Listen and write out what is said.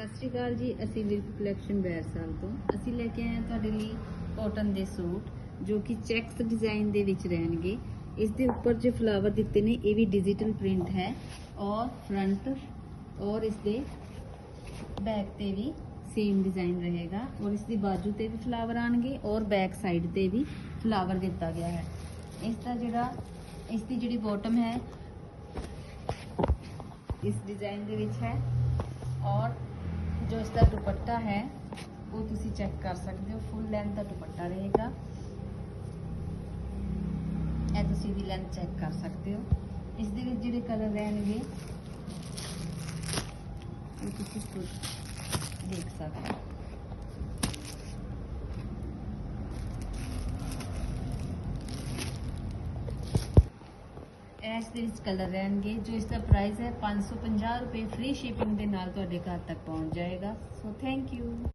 ਸਤਿ ਸ਼੍ਰੀ ਅਕਾਲ ਜੀ। ਅਸੀਂ ਵਿਰਕ ਕਲੈਕਸ਼ਨ ਬੈਰਸਾਲ ਤੋਂ ਅਸੀਂ ਲੈ ਕੇ ਆਏ ਹਾਂ ਤੁਹਾਡੇ ਲਈ ਕਾਟਨ ਦੇ ਸੂਟ ਜੋ ਕਿ ਚੈਕਸ ਡਿਜ਼ਾਈਨ ਦੇ ਵਿੱਚ ਰਹਿਣਗੇ। ਇਸ ਦੇ ਉੱਪਰ ਜੋ ਫਲਾਵਰ ਦਿੱਤੇ ਨੇ ਇਹ ਵੀ ਡਿਜੀਟਲ ਪ੍ਰਿੰਟ ਹੈ ਔਰ ਫਰੰਟ और इस दे बैक ते भी सेम डिजाइन रहेगा और इस दी बाजू ते भी फ्लावर आएंगे और बैक साइड ते भी फ्लावर दिता गया है। इसका जिहड़ा इस दी जिहड़ी बॉटम है इस डिजाइन दे विच है और जो इसका दुपट्टा है वो तुसी चेक कर सकते हो। फुल लेंथ का दुपट्टा रहेगा। ये तुसी दी लेंथ चेक कर सकते हो। इस दे विच जिहड़े कलर रहणगे तुसी खुद देख सकते हो। इस दे विच कलर रहणगे। जो इसका प्राइस है 550 रुपए फ्री शिपिंग के नाल तुहाडे घर तक पहुंच जाएगा। So thank you.